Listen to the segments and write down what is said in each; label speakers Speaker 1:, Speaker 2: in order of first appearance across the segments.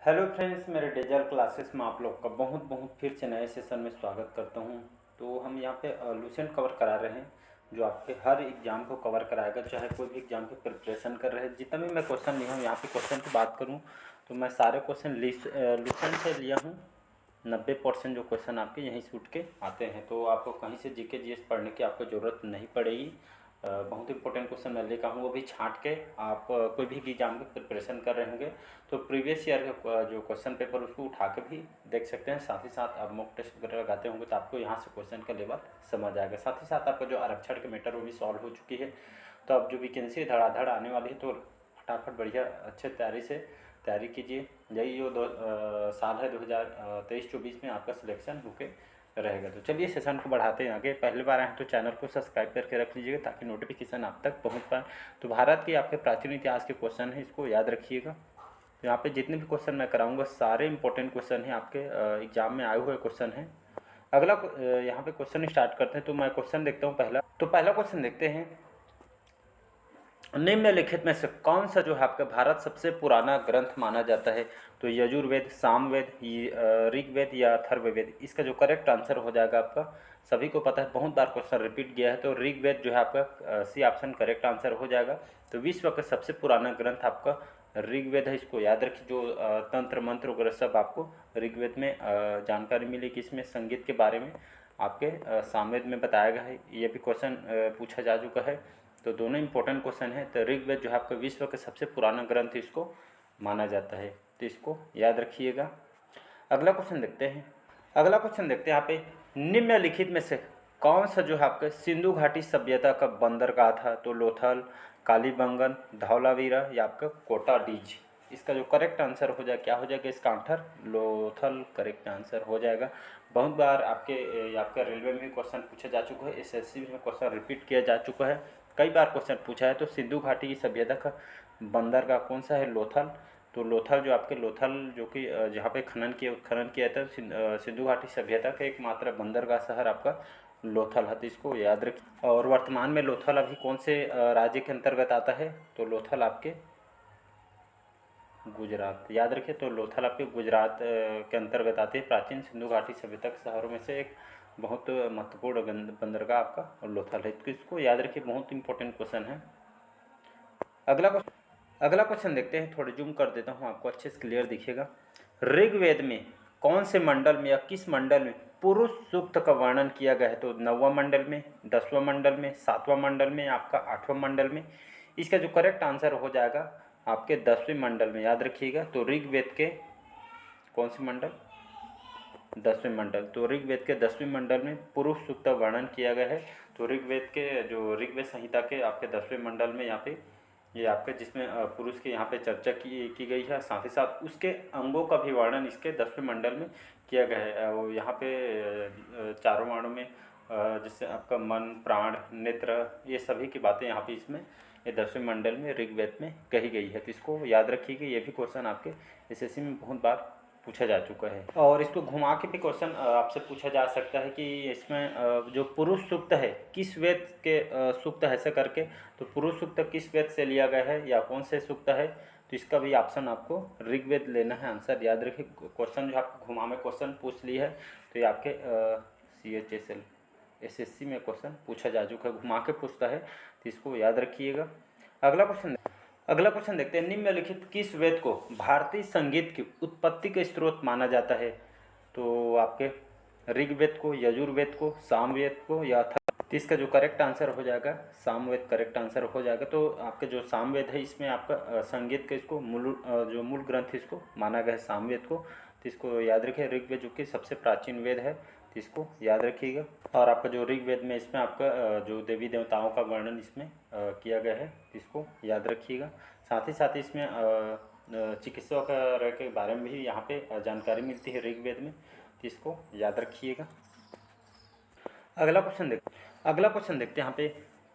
Speaker 1: Hello friends, मेरे digital classes में आप लोग का बहुत बहुत फिर से नए सेशन में स्वागत करता हूं। तो हम यहाँ पे लूसेंट कवर करा रहे हैं, जो आपके हर एग्ज़ाम को कवर कराएगा। चाहे कोई भी एग्ज़ाम की प्रिपरेशन कर रहे हैं, जितना भी मैं क्वेश्चन लिया हूँ, यहाँ पे क्वेश्चन की बात करूँ तो मैं सारे क्वेश्चन लूसेंट से लिया हूँ। 90% जो क्वेश्चन आपके यहीं से उठ के आते हैं, तो आपको कहीं से जीके जीएस पढ़ने की आपको ज़रूरत नहीं पड़ेगी। बहुत इंपॉर्टेंट क्वेश्चन मैं लेकर आऊँ, वो भी छांट के। आप कोई भी एग्जाम की प्रिपरेशन कर रहे होंगे तो प्रीवियस ईयर का जो क्वेश्चन पेपर उसको उठा के भी देख सकते हैं। साथ ही साथ आप मॉक टेस्ट वगैरह लगाते होंगे तो आपको यहाँ से क्वेश्चन का लेवल समझ आएगा। साथ ही साथ आपका जो आरक्षण के मैटर वो भी सॉल्व हो चुकी है। तो अब जो वैकेंसी धड़ाधड़ आने वाली है, तो फटाफट बढ़िया अच्छे तैयारी से तैयारी कीजिए। यही जो साल है 2023-24 में आपका सिलेक्शन होके रहेगा। तो चलिए सेशन को बढ़ाते हैं आगे। पहली बार आए हैं तो चैनल को सब्सक्राइब करके रख लीजिएगा ताकि नोटिफिकेशन आप तक पहुंच पाए। तो भारत के आपके प्राचीन इतिहास के क्वेश्चन हैं, इसको याद रखिएगा। तो यहाँ पे जितने भी क्वेश्चन मैं कराऊंगा सारे इंपॉर्टेंट क्वेश्चन हैं, आपके एग्जाम में आए हुए क्वेश्चन हैं। अगला यहाँ पे क्वेश्चन स्टार्ट करते हैं। तो मैं क्वेश्चन देखता हूँ पहला क्वेश्चन देखते हैं। निम्नलिखित में से कौन सा जो है आपका भारत सबसे पुराना ग्रंथ माना जाता है? तो यजुर्वेद, सामवेद, ऋग्वेद या अथर्ववेद? इसका जो करेक्ट आंसर हो जाएगा आपका, सभी को पता है, बहुत बार क्वेश्चन रिपीट गया है, तो ऋग्वेद जो है आपका सी ऑप्शन करेक्ट आंसर हो जाएगा। तो विश्व का सबसे पुराना ग्रंथ आपका ऋग्वेद है, इसको याद रखिए। जो तंत्र मंत्र वगैरह सब आपको ऋग्वेद में जानकारी मिलेगी। इसमें संगीत के बारे में आपके सामवेद में बताया गया है। ये भी क्वेश्चन पूछा जा चुका है। तो दोनों इंपॉर्टेंट क्वेश्चन है। तो ऋग्वेद जो है आपका विश्व का सबसे पुराना ग्रंथ इसको माना जाता है, तो इसको याद रखिएगा। अगला क्वेश्चन देखते हैं। यहाँ पे निम्नलिखित में से कौन सा जो है आपका सिंधु घाटी सभ्यता का बंदरगाह था? तो लोथल, कालीबंगन, धौलावीरा या आपका कोटाडीज? इसका जो करेक्ट आंसर हो जाए क्या हो जाएगा? इसका आंसर लोथल करेक्ट आंसर हो जाएगा। बहुत बार आपके रेलवे में क्वेश्चन पूछा जा चुका है, एसएससी में क्वेश्चन रिपीट किया जा चुका है, कई बार क्वेश्चन पूछा है। तो सिंधु घाटी की सभ्यता का बंदरगाह कौन सा है? लोथल। तो लोथल जो आपके लोथल जो कि जहाँ पे खनन किया था, सिंधु घाटी सभ्यता का एकमात्र बंदरगाह शहर आपका लोथल है, तो इसको याद रखिए। और वर्तमान में लोथल अभी कौन से राज्य के अंतर्गत आता है? तो लोथल आपके गुजरात, याद रखिए। तो लोथल आपके गुजरात के अंतर्गत आती है। प्राचीन सिंधु घाटी सभ्यता के शहरों में से एक बहुत महत्वपूर्ण बंदरगाह आपका लोथल है, तो इसको याद रखिए। बहुत इंपॉर्टेंट क्वेश्चन है। अगला क्वेश्चन देखते हैं। थोड़ा जूम कर देता हूँ, आपको अच्छे से क्लियर दिखेगा। ऋग्वेद में कौन से मंडल में या किस मंडल में पुरुष सूक्त का वर्णन किया गया है? तो 9वां मंडल में, 10वां मंडल में, 7वां मंडल में, आपका 8वां मंडल में? इसका जो करेक्ट आंसर हो जाएगा आपके 10वें मंडल में, याद रखिएगा। तो ऋग्वेद के कौन से मंडल? 10वें मंडल। तो ऋग्वेद के 10वें मंडल में पुरुष सूक्त का वर्णन किया गया है। तो ऋग्वेद के जो ऋग्वेद संहिता के आपके 10वें मंडल में यहाँ पे ये आपके जिसमें पुरुष की यहाँ पे चर्चा की गई है। साथ ही साथ उसके अंगों का भी वर्णन इसके 10वें मंडल में किया गया है। वो यहाँ पे चारों वर्णों में जिससे आपका मन, प्राण, नेत्र, ये सभी की बातें यहाँ पे इसमें ये 10वें मंडल में ऋग्वेद में कही गई है। तो इसको याद रखिए कि ये भी क्वेश्चन आपके एसएससी में बहुत बार पूछा जा चुका है। और इसको घुमा के भी क्वेश्चन आपसे पूछा जा सकता है कि इसमें जो पुरुष सूक्त है किस वेद के सूक्त है, ऐसे करके। तो पुरुष सूक्त किस वेद से लिया गया है या कौन से सूक्त है? तो इसका भी ऑप्शन आपको ऋग्वेद लेना है। आंसर याद रखिए। क्वेश्चन जो आपको घुमा में क्वेश्चन पूछ ली है, तो ये आपके CHSL एसएससी में क्वेश्चन पूछा जा चुका है, घुमा के पूछता है, तो इसको याद रखिएगा। अगला क्वेश्चन देखते हैं। निम्नलिखित किस वेद को भारतीय संगीत की उत्पत्ति के स्रोत माना जाता है? तो आपके ऋग्वेद को, यजुर्वेद को, सामवेद को या तो इसका जो करेक्ट आंसर हो जाएगा सामवेद करेक्ट आंसर हो जाएगा। तो आपके जो सामवेद है इसमें आपका संगीत का इसको जो मूल ग्रंथ इसको माना गया है सामवेद को, तो इसको याद रखिए। ऋग्वेद जो कि सबसे प्राचीन वेद है, तो इसको याद रखिएगा। और आपका जो ऋग्वेद में इसमें आपका जो देवी देवताओं का वर्णन इसमें किया गया है, इसको याद रखिएगा। साथ ही साथ इसमें चिकित्सा के बारे में भी यहाँ पे जानकारी मिलती है ऋग्वेद में, तो इसको याद रखिएगा। अगला क्वेश्चन देखते हैं। यहाँ पे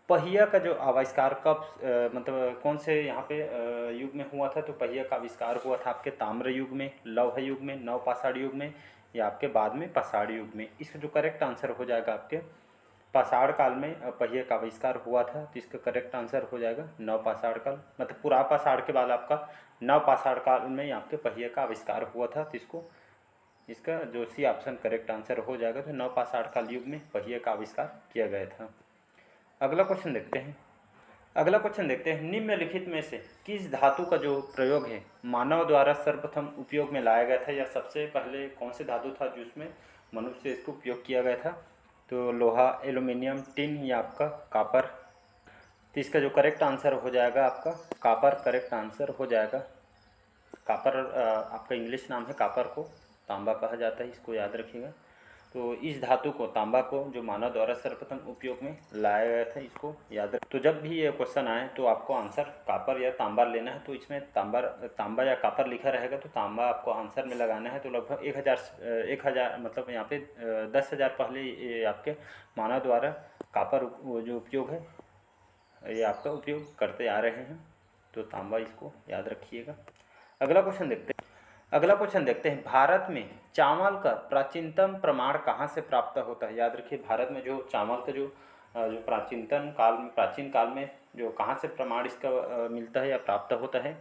Speaker 1: पहिया का जो आविष्कार कब मतलब कौन से यहाँ पे युग में हुआ था? तो पहिया का आविष्कार हुआ था आपके ताम्र युग में, लौह युग में, नवपाषाण युग में या आपके बाद में पाषाण युग में? इसका जो करेक्ट आंसर हो जाएगा आपके पाषाण काल में पहिए का आविष्कार हुआ था, तो इसका करेक्ट आंसर हो जाएगा नव पाषाण काल, मतलब पूरा पाषाण के बाद आपका नव पाषाण काल में आपके पहिए का आविष्कार हुआ था, तो इसका जो सी ऑप्शन करेक्ट आंसर हो जाएगा। तो नव पाषाण काल युग में पहिए का आविष्कार किया गया था। अगला क्वेश्चन देखते हैं। निम्नलिखित में से किस धातु का जो प्रयोग है मानव द्वारा सर्वप्रथम उपयोग में लाया गया था, या सबसे पहले कौन से धातु था जिसमें मनुष्य से इसको उपयोग किया गया था? तो लोहा, एल्यूमिनियम, टिन या आपका कापर। तो इसका जो करेक्ट आंसर हो जाएगा आपका कापर करेक्ट आंसर हो जाएगा। कापर आपका इंग्लिश नाम है, कापर को तांबा कहा जाता है, इसको याद रखिएगा। तो इस धातु को, तांबा को, जो मानव द्वारा सर्वप्रथम उपयोग में लाया गया था, इसको याद रख। तो जब भी ये क्वेश्चन आए तो आपको आंसर कापर या तांबा लेना है। तो इसमें तांबा या कापर लिखा रहेगा तो तांबा आपको आंसर में लगाना है। तो लगभग 1000 मतलब यहाँ पे 10,000 पहले ये आपके मानव द्वारा कापर जो उपयोग है ये आपका उपयोग करते आ रहे हैं। तो तांबा इसको याद रखिएगा। अगला क्वेश्चन देखते हैं। भारत में चावल का प्राचीनतम प्रमाण कहाँ से प्राप्त होता है? याद रखिए, भारत में जो चावल का जो प्राचीन काल में जो कहाँ से प्रमाण इसका मिलता है या प्राप्त होता है?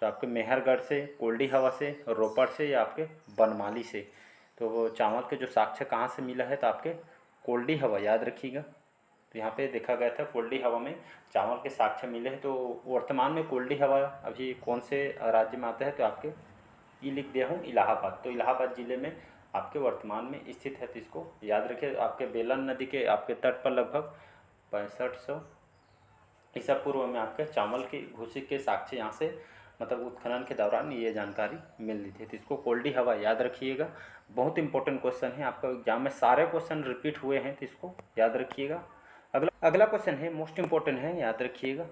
Speaker 1: तो आपके मेहरगढ़ से, कोल्डी हवा से, रोपड़ से या आपके बनमाली से। तो वो चावल के जो साक्ष्य कहाँ से मिला है? तो आपके कोल्डी हवा, याद रखिएगा। तो यहाँ पे देखा गया था कोल्डी हवा में चावल के साक्ष्य मिले हैं। तो वर्तमान में कोल्डी हवा अभी कौन से राज्य में आता है? तो आपके लिख दिया हूँ इलाहाबाद। तो इलाहाबाद ज़िले में आपके वर्तमान में स्थित है। तो इसको याद रखिए। आपके बेलन नदी के आपके तट पर लगभग 6500 ईसा पूर्व में आपके चावल की भूसी के साक्ष्य यहाँ से मतलब उत्खनन के दौरान ये जानकारी मिल रही थी। तो इसको कोल्डी हवा याद रखिएगा। बहुत इंपॉर्टेंट क्वेश्चन है, आपका एग्जाम में सारे क्वेश्चन रिपीट हुए हैं, तो इसको याद रखिएगा। अगला क्वेश्चन है, मोस्ट इंपॉर्टेंट है, याद रखिएगा।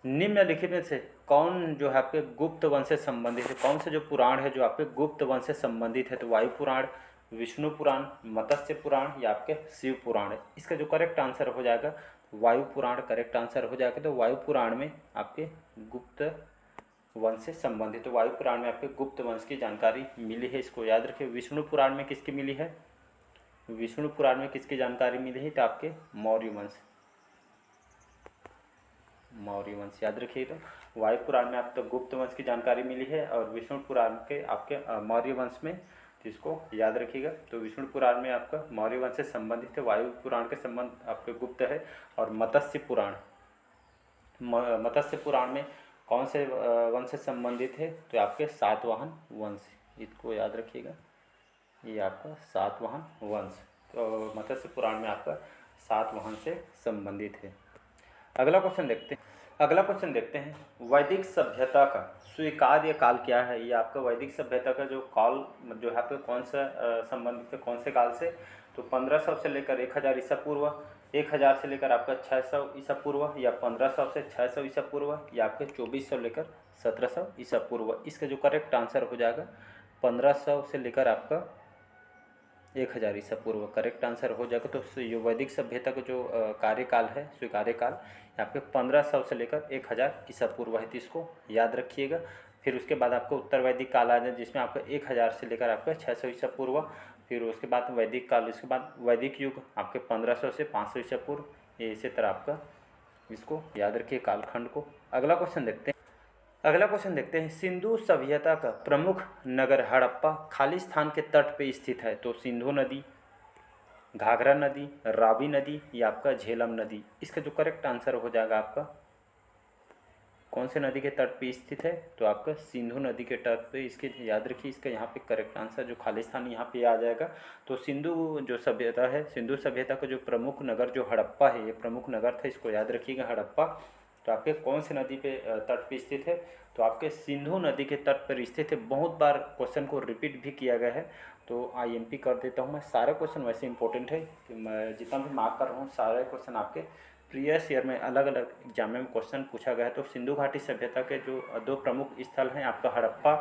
Speaker 1: निम्नलिखित में से कौन जो है आपके गुप्त वंश से संबंधित है? कौन से जो पुराण है जो आपके गुप्त वंश से संबंधित है? तो वायु पुराण, विष्णु पुराण, मत्स्य पुराण या आपके शिव पुराण है। इसका जो करेक्ट आंसर हो जाएगा वायु पुराण करेक्ट आंसर हो जाएगा। तो वायु पुराण में आपके गुप्त वंश से संबंधित, तो वायु पुराण में आपके गुप्त वंश की जानकारी मिली है, इसको याद रखिए। विष्णु पुराण में किसकी मिली है? विष्णु पुराण में किसकी जानकारी मिली है? तो आपके मौर्य वंश याद रखिए। तो वायु पुराण में आपको गुप्त वंश की जानकारी मिली है और विष्णु पुराण के आपके मौर्य वंश में, तो इसको याद रखिएगा। तो विष्णु पुराण में आपका मौर्य वंश से संबंधित है, वायु पुराण के संबंध आपके गुप्त है। और मत्स्य पुराण में कौन से वंश से संबंधित है? तो आपके सातवाहन वंश, इसको याद रखिएगा। ये आपका सातवाहन वंश, तो मत्स्य पुराण में आपका सातवाहन से संबंधित है। अगला क्वेश्चन देखते हैं। वैदिक सभ्यता का स्वीकार्य काल क्या है? ये आपका वैदिक सभ्यता का जो काल जो है आपके कौन सा संबंधित है, कौन से काल से? तो 1500 से लेकर 1000 ईसा पूर्व, 1000 से लेकर आपका 600 ईसा पूर्व, या 1500 से 600 ईसा पूर्व, या आपके 2400 लेकर 1700 ईसा पूर्व। इसका जो करेक्ट आंसर हो जाएगा 1500 से लेकर आपका 1000 ईसा पूर्व करेक्ट आंसर हो जाएगा। तो ये वैदिक सभ्यता का जो कार्यकाल है, स्वीकार्य काल, यहाँ पे 1500 से लेकर 1000 ईसा पूर्व है, तो इसको याद रखिएगा। फिर उसके बाद आपको उत्तर वैदिक काल आ जाए जिसमें आपका 1000 से लेकर आपका 600 ईसा पूर्व, फिर उसके बाद वैदिक काल, उसके बाद वैदिक युग आपके 1500 से 500 ईसा पूर्व, ये इसी तरह आपका इसको याद रखिए कालखंड को। अगला क्वेश्चन देखते हैं। सिंधु सभ्यता का प्रमुख नगर हड़प्पा खालिस्तान के तट पे स्थित है। तो सिंधु नदी, घाघरा नदी, रावी नदी या आपका झेलम नदी। इसका जो करेक्ट आंसर हो जाएगा आपका कौन से नदी के तट पे स्थित है? तो आपका सिंधु नदी के तट पे, इसके याद रखिए। इसका यहाँ पे करेक्ट आंसर जो खालिस्तान यहाँ पे आ जाएगा। तो सिंधु जो सभ्यता है, सिंधु सभ्यता का जो प्रमुख नगर जो हड़प्पा है, ये प्रमुख नगर था, इसको याद रखिएगा हड़प्पा। तो आपके कौन से नदी पे तट पे स्थित है? तो आपके सिंधु नदी के तट पर स्थित है। बहुत बार क्वेश्चन को रिपीट भी किया गया है, तो IMP कर देता हूँ मैं। सारे क्वेश्चन वैसे इंपॉर्टेंट है कि मैं जितना भी मार्क कर रहा हूँ सारे क्वेश्चन आपके प्रीवियस ईयर में अलग अलग एग्जाम में क्वेश्चन पूछा गया है। तो सिंधु घाटी सभ्यता के जो दो प्रमुख स्थल हैं आपका हड़प्पा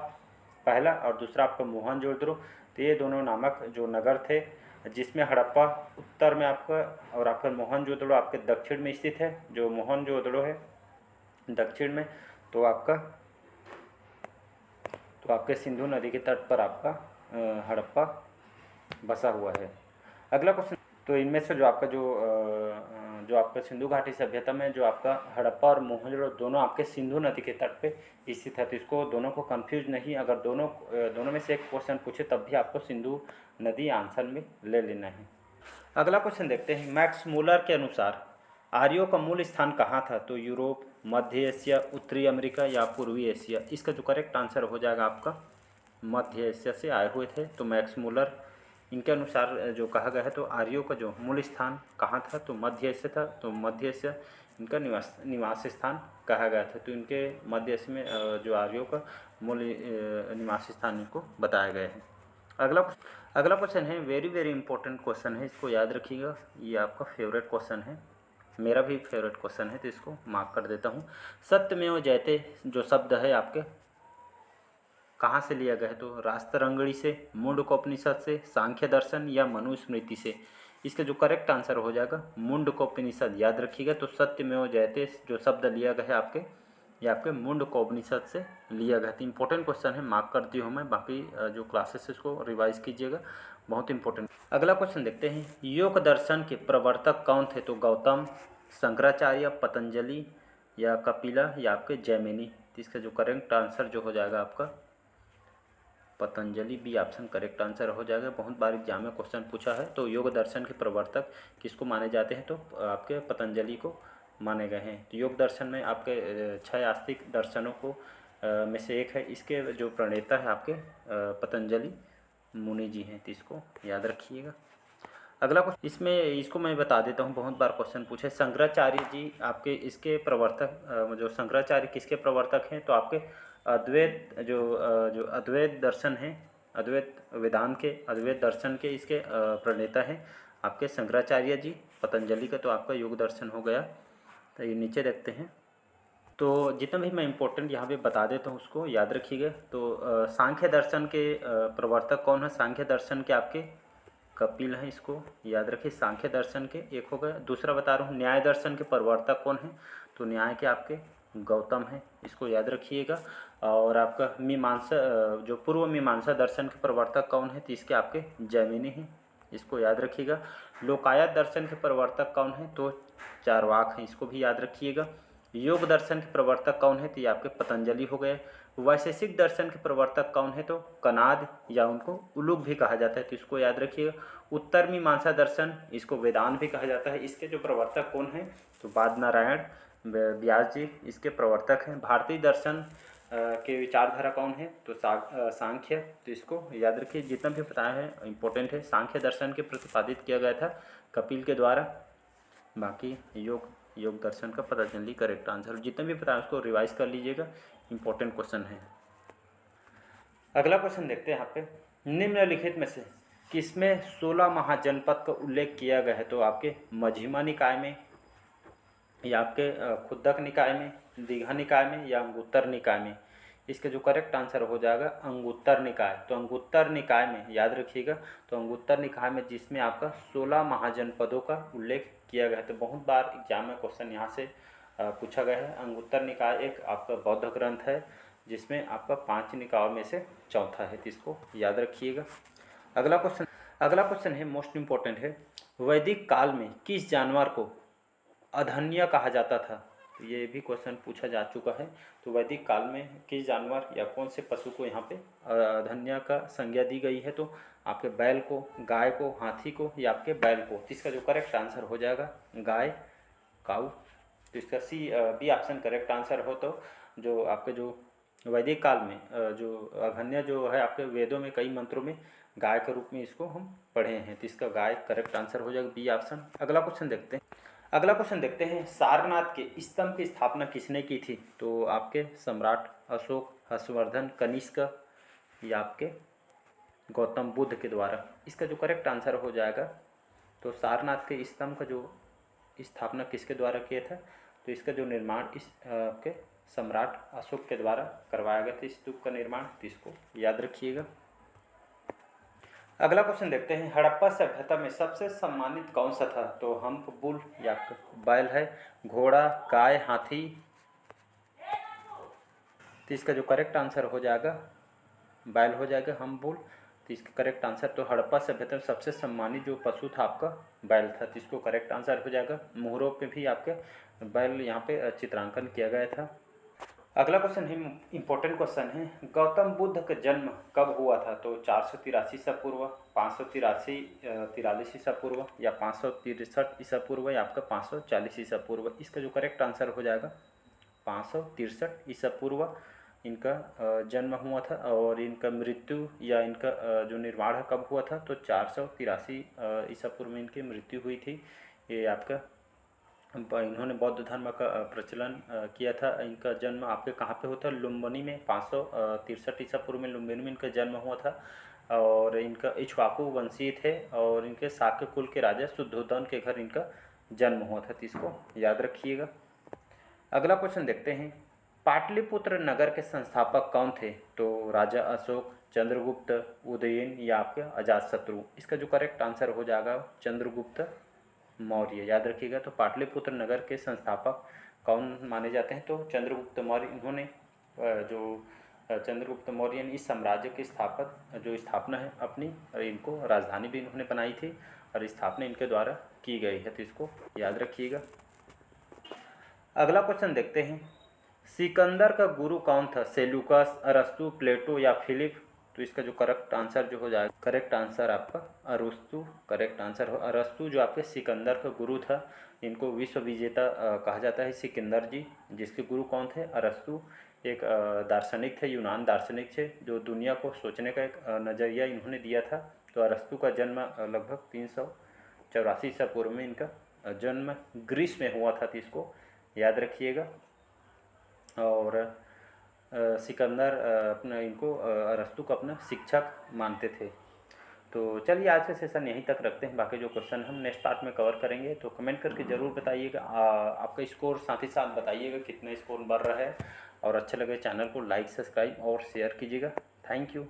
Speaker 1: पहला और दूसरा आपका मोहनजोदड़ो। तो ये दोनों नामक जो नगर थे, जिसमें हड़प्पा उत्तर में आपका और आपका मोहनजोदड़ो आपके दक्षिण में स्थित है। जो मोहनजोदड़ो है दक्षिण में, तो आपके सिंधु नदी के तट पर आपका हड़प्पा बसा हुआ है। अगला तो इनमें से जो आपका जो आपका सिंधु घाटी सभ्यता में जो आपका हड़प्पा और मोहनजोदड़ो दोनों आपके सिंधु नदी के तट पे स्थित है। तो इसको दोनों को कंफ्यूज नहीं, अगर दोनों में से एक क्वेश्चन पूछे तब भी आपको सिंधु नदी आंसर में ले लेना है। अगला क्वेश्चन देखते हैं, मैक्स मुलर के अनुसार आर्यों का मूल स्थान कहाँ था? तो यूरोप, मध्य एशिया, उत्तरी अमेरिका या पूर्वी एशिया। इसका जो करेक्ट आंसर हो जाएगा आपका मध्य एशिया से आए हुए थे। तो मैक्स मुलर इनके अनुसार जो कहा गया है, तो आर्यों का जो मूल स्थान कहाँ था? तो मध्य एशिया था। तो मध्य एशिया इनका निवास स्थान कहा गया था। तो इनके मध्य एशिया में जो आर्यों का मूल निवास स्थान इनको बताया गया है। अगला क्वेश्चन है, वेरी वेरी इंपॉर्टेंट क्वेश्चन है, इसको याद रखिएगा। ये आपका फेवरेट क्वेश्चन है, मेरा भी फेवरेट क्वेश्चन है, तो इसको मार्क कर देता हूँ। सत्यमेव जयते जो शब्द है आपके कहाँ से लिया गया है? तो रास्तरंगड़ी से, मुंडकोपनिषद से, सांख्य दर्शन या मनुस्मृति से। इसका जो करेक्ट आंसर हो जाएगा मुंडकोपनिषद। याद रखिएगा। तो सत्यमेव जयते जो शब्द लिया गया है आपके, ये आपके मुंडकोपनिषद से लिया गया था। इंपॉर्टेंट क्वेश्चन है, मार्क कर दी हूँ मैं। बाकी जो क्लासेस है उसको रिवाइज कीजिएगा, बहुत इंपॉर्टेंट। अगला क्वेश्चन देखते हैं, योग दर्शन के प्रवर्तक कौन थे? तो गौतम, शंकराचार्य, पतंजलि या कपिला या आपके जैमिनी। तो इसका जो करेक्ट आंसर जो हो जाएगा आपका Patanjali, B option correct answer हो जाएगा। बहुत बार एग्जाम में क्वेश्चन पूछा है। तो योग दर्शन के प्रवर्तक किसको माने जाते हैं? तो आपके पतंजलि को माने गए हैं। तो योग दर्शन में आपके 6 आस्तिक दर्शनों को में से एक है। इसके जो प्रणेता है आपके पतंजलि मुनि जी हैं। तो इसको याद रखिएगा। अगला क्वेश्चन, इसमें इसको मैं बता देता हूँ, बहुत बार क्वेश्चन पूछे। शंकराचार्य जी आपके इसके प्रवर्तक, जो शंकराचार्य किसके प्रवर्तक हैं? तो आपके अद्वैत जो अद्वैत दर्शन है, अद्वैत वेदांत के, अद्वैत दर्शन के इसके प्रणेता हैं आपके शंकराचार्य जी। पतंजलि का तो आपका योग दर्शन हो गया। तो ये नीचे देखते हैं। तो जितना भी मैं इम्पोर्टेंट यहाँ पे बता देता हूँ उसको याद रखिएगा। तो सांख्य दर्शन के प्रवर्तक कौन है? सांख्य दर्शन के आपके कपिल हैं, इसको याद रखिए। सांख्य दर्शन के एक हो गया। दूसरा बता रहा हूँ, न्याय दर्शन के प्रवर्तक कौन है? तो न्याय के आपके गौतम हैं, इसको याद रखिएगा। और आपका मीमांसा जो पूर्व मीमांसा दर्शन के प्रवर्तक कौन है? तो इसके आपके जैमिनी हैं, इसको याद रखिएगा। लोकायत दर्शन के प्रवर्तक कौन है? तो चारवाक हैं, इसको भी याद रखिएगा। योग दर्शन के प्रवर्तक कौन है? तो ये आपके पतंजलि हो गए। वैशेषिक दर्शन के प्रवर्तक कौन है? तो कनाद या उनको उलूक भी कहा जाता है, तो इसको याद रखिएगा। उत्तर मीमांसा दर्शन, इसको वेदांत भी कहा जाता है। इसके जो प्रवर्तक कौन है? तो बादनारायण व्यास जी इसके प्रवर्तक हैं। भारतीय दर्शन के विचारधारा कौन है? तो सांख्य, तो इसको याद रखिए। जितना भी बताया है इंपॉर्टेंट है। सांख्य दर्शन के प्रतिपादित किया गया था कपिल के द्वारा। बाकी योग दर्शन का पतंजलि करेक्ट आंसर। जितने भी बताया उसको रिवाइज कर लीजिएगा, इंपॉर्टेंट क्वेश्चन है। अगला क्वेश्चन देखते हैं यहाँ पे, निम्नलिखित में से किसमें 16 महाजनपद का उल्लेख किया गया है? तो आपके मझिमा निकाय में या आपके खुद्दक निकाय में, दीघा निकाय में या अंगुत्तर निकाय में। इसका जो करेक्ट आंसर हो जाएगा अंगुत्तर निकाय। तो अंगुत्तर निकाय में याद रखिएगा। तो अंगुत्तर निकाय में जिसमें आपका 16 महाजनपदों का उल्लेख किया गया है। तो बहुत बार एग्जाम में क्वेश्चन यहाँ से पूछा गया है। अंगुत्तर निकाय एक आपका बौद्ध ग्रंथ है जिसमें आपका 5 निकायों में से चौथा है, तो इसको याद रखिएगा। अगला क्वेश्चन है मोस्ट इम्पोर्टेंट है, वैदिक काल में किस जानवर को अधन्य कहा जाता था? तो ये भी क्वेश्चन पूछा जा चुका है। तो वैदिक काल में किस जानवर या कौन से पशु को यहाँ पे अधन्य का संज्ञा दी गई है? तो आपके बैल को, गाय को, हाथी को या आपके बैल को। तो इसका जो करेक्ट आंसर हो जाएगा गाय, काऊ। तो इसका बी ऑप्शन करेक्ट आंसर हो। तो जो आपके जो वैदिक काल में जो अधन्य जो है आपके वेदों में कई मंत्रों में गाय के रूप में इसको हम पढ़े हैं। तो इसका गाय करेक्ट आंसर हो जाएगा, बी ऑप्शन। अगला क्वेश्चन देखते हैं, सारनाथ के स्तंभ की स्थापना किसने की थी? तो आपके सम्राट अशोक, हर्षवर्धन, कनिष्क या आपके गौतम बुद्ध के द्वारा। इसका जो करेक्ट आंसर हो जाएगा, तो सारनाथ के स्तंभ का जो स्थापना किसके द्वारा किया था? तो इसका जो निर्माण इस आपके सम्राट अशोक के द्वारा करवाया गया था स्तूप का निर्माण। तो इसको याद रखिएगा। अगला क्वेश्चन देखते हैं, हड़प्पा सभ्यता में सबसे सम्मानित कौन सा था? तो हम्प बुल या बैल है, घोड़ा, गाय, हाथी। तो इसका जो करेक्ट आंसर हो जाएगा बैल हो जाएगा, हम्प बुल। तो इसका करेक्ट आंसर, तो हड़प्पा सभ्यता में सबसे सम्मानित जो पशु था आपका बैल था, तो इसको करेक्ट आंसर हो जाएगा। मोहरों पे भी आपके बैल यहाँ पे चित्रांकन किया गया था। अगला क्वेश्चन है, इम्पोर्टेंट क्वेश्चन है, गौतम बुद्ध का जन्म कब हुआ था? तो 483 ईसा पूर्व, 543 ईसा पूर्व, या 563 ईसा पूर्व, या आपका 540 ईसा पूर्व। इसका जो करेक्ट आंसर हो जाएगा 563 ईसा पूर्व इनका जन्म हुआ था। और इनका मृत्यु या इनका जो निर्वाण कब हुआ था? तो 483 ईसा पूर्व में इनकी मृत्यु हुई थी। ये आपका इन्होंने बौद्ध धर्म का प्रचलन किया था। इनका जन्म आपके कहाँ पे होता है? लुम्बिनी में। 563 ईसा पूर्व में लुम्बिनी में इनका जन्म हुआ था। और इनका इक्ष्वाकु वंशीय थे और इनके शाक्य कुल के राजा शुद्धोदन के घर इनका जन्म हुआ था, तो इसको याद रखिएगा। अगला क्वेश्चन देखते हैं, पाटलिपुत्र नगर के संस्थापक कौन थे? तो राजा अशोक, चंद्रगुप्त, उदयन, या आपके अजातशत्रु। इसका जो करेक्ट आंसर हो जाएगा चंद्रगुप्त मौर्य, याद रखिएगा। तो पाटलिपुत्र नगर के संस्थापक कौन माने जाते हैं? तो चंद्रगुप्त मौर्य। इन्होंने जो चंद्रगुप्त मौर्य ने इस साम्राज्य की जो स्थापना है अपनी, इनको राजधानी भी इन्होंने बनाई थी और स्थापना इनके द्वारा की गई है, तो इसको याद रखिएगा। अगला क्वेश्चन देखते हैं, सिकंदर का गुरु कौन था? सेल्यूकस, अरस्तु, प्लेटो, या फिलिप। तो इसका जो करेक्ट आंसर जो हो जाएगा, करेक्ट आंसर आपका अरस्तु करेक्ट आंसर हो। अरस्तु जो आपके सिकंदर का गुरु था, इनको विश्व विजेता कहा जाता है सिकंदर जी, जिसके गुरु कौन थे? अरस्तु। एक दार्शनिक थे, यूनान दार्शनिक थे, जो दुनिया को सोचने का एक नज़रिया इन्होंने दिया था। तो अरस्तु का जन्म लगभग 384 ईसा पूर्व में इनका जन्म ग्रीस में हुआ था, तो इसको याद रखिएगा। और सिकंदर अपना इनको अरस्तु को अपना शिक्षक मानते थे। तो चलिए आज का सेशन यहीं तक रखते हैं, बाकी जो क्वेश्चन हम नेक्स्ट पार्ट में कवर करेंगे। तो कमेंट करके ज़रूर बताइएगा आपका स्कोर, साथ ही साथ बताइएगा कितना स्कोर बढ़ रहा है। और अच्छा लगे चैनल को लाइक, सब्सक्राइब और शेयर कीजिएगा। Thank you.